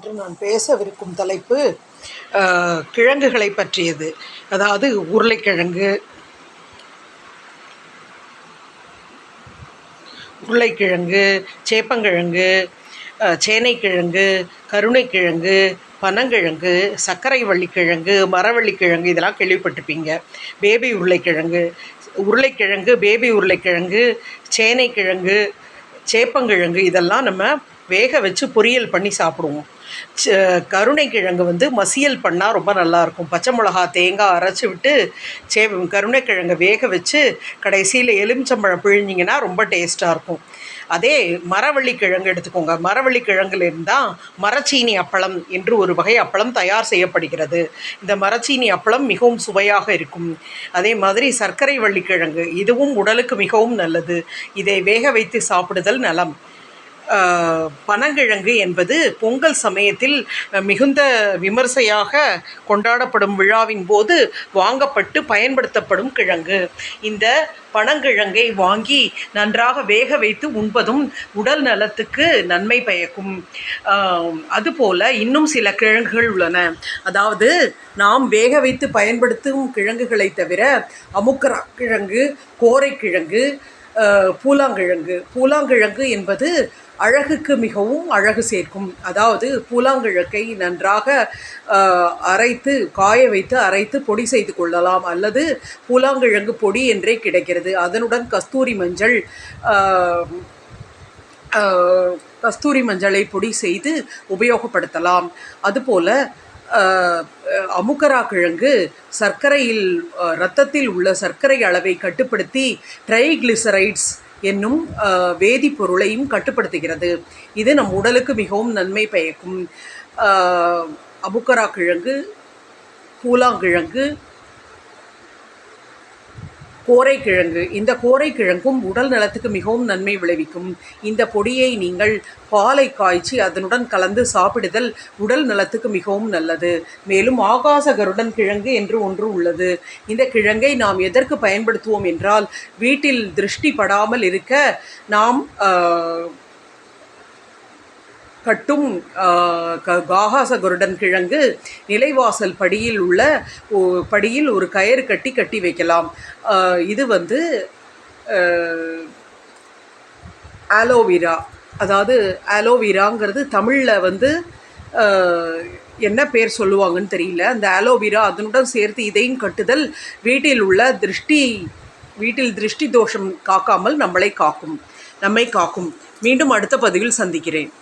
இன்று நான் பேசவிருக்கும் தலைப்பு கிழங்குகளை பற்றியது. அதாவது உருளைக்கிழங்கு, சேப்பங்கிழங்கு, சேனைக்கிழங்கு, கருணைக்கிழங்கு, பனங்கிழங்கு, சர்க்கரை வள்ளிக்கிழங்கு, மரவள்ளிக்கிழங்கு இதெல்லாம் கேள்விப்பட்டிருப்பீங்க. பேபி உருளைக்கிழங்கு, பேபி உருளைக்கிழங்கு, சேனைக்கிழங்கு, சேப்பங்கிழங்கு இதெல்லாம் நம்ம வேக வச்சு பொரியல் பண்ணி சாப்பிடுவோம். கருணைக்கிழங்கு மசியல் பண்ணால் ரொம்ப நல்லாயிருக்கும். பச்சை மிளகா, தேங்காய் அரைச்சி விட்டு கருணைக்கிழங்கை வேக வச்சு கடைசியில் எலுமிச்சம்பழம் பிழிஞ்சிங்கன்னா ரொம்ப டேஸ்ட்டாக இருக்கும். அதே மரவள்ளிக்கிழங்கு எடுத்துக்கோங்க. மரவள்ளிக்கிழங்குலேருந்து தான் மரச்சீனி அப்பளம் என்று ஒரு வகை அப்பளம் தயார் செய்யப்படுகிறது. இந்த மரச்சீனி அப்பளம் மிகவும் சுவையாக இருக்கும். அதே மாதிரி சர்க்கரை வள்ளிக்கிழங்கு, இதுவும் உடலுக்கு மிகவும் நல்லது. இதை வேக வைத்து சாப்பிடுதல் நலம். பனங்கிழங்கு என்பது பொங்கல் சமயத்தில் மிகுந்த விமர்சையாக கொண்டாடப்படும் விழாவின் போது வாங்கப்பட்டு பயன்படுத்தப்படும் கிழங்கு. இந்த பனங்கிழங்கை வாங்கி நன்றாக வேக வைத்து உண்பதும் உடல் நலத்துக்கு நன்மை பயக்கும். அதுபோல் இன்னும் சில கிழங்குகள் உள்ளன. அதாவது நாம் வேக வைத்து பயன்படுத்தும் கிழங்குகளை தவிர அமுக்கரா கிழங்கு, கோரைக்கிழங்கு, பூலாங்கிழங்கு என்பது அழகுக்கு மிகவும் அழகு சேர்க்கும். அதாவது பூலாங்கிழங்கை நன்றாக காய வைத்து அரைத்து பொடி செய்து கொள்ளலாம். அல்லது பூலாங்கிழங்கு பொடி என்றே கிடைக்கிறது. அதனுடன் கஸ்தூரி மஞ்சளை பொடி செய்து உபயோகப்படுத்தலாம். அதுபோல் அமுக்கரா கிழங்கு இரத்தத்தில் உள்ள சர்க்கரை அளவை கட்டுப்படுத்தி ட்ரைகிளிசரைட்ஸ் என்னும் வேதிப்பொருளையும் கட்டுப்படுத்துகிறது. இது நம் உடலுக்கு மிகவும் நன்மை பயக்கும். அமுக்கரா கிழங்கு, பூலாங்கிழங்கு, கோரைக்கிழங்கு, இந்த கோரைக்கிழங்கும் உடல் நலத்துக்கு மிகவும் நன்மை விளைவிக்கும். இந்த பொடியை நீங்கள் பாலை காய்ச்சி அதனுடன் கலந்து சாப்பிடுதல் உடல் நலத்துக்கு மிகவும் நல்லது. மேலும் ஆகாச கருடன் கிழங்கு என்று ஒன்று உள்ளது. இந்த கிழங்கை நாம் எதற்கு பயன்படுத்துவோம் என்றால், வீட்டில் திருஷ்டி படாமல் இருக்க நாம் கட்டும் ஆகாச கருடன் கிழங்கு நிலைவாசல் படியில் ஒரு கயிறு கட்டி வைக்கலாம். இது ஆலோவேரா, அதாவது ஆலோவேராங்கிறது தமிழில் என்ன பேர் சொல்லுவாங்கன்னு தெரியல. அந்த ஆலோவேரா அதனுடன் சேர்த்து இதையும் கட்டுதல் வீட்டில் திருஷ்டி தோஷம் காக்காமல் நம்மை காக்கும். மீண்டும் அடுத்த பதிவில் சந்திக்கிறேன்.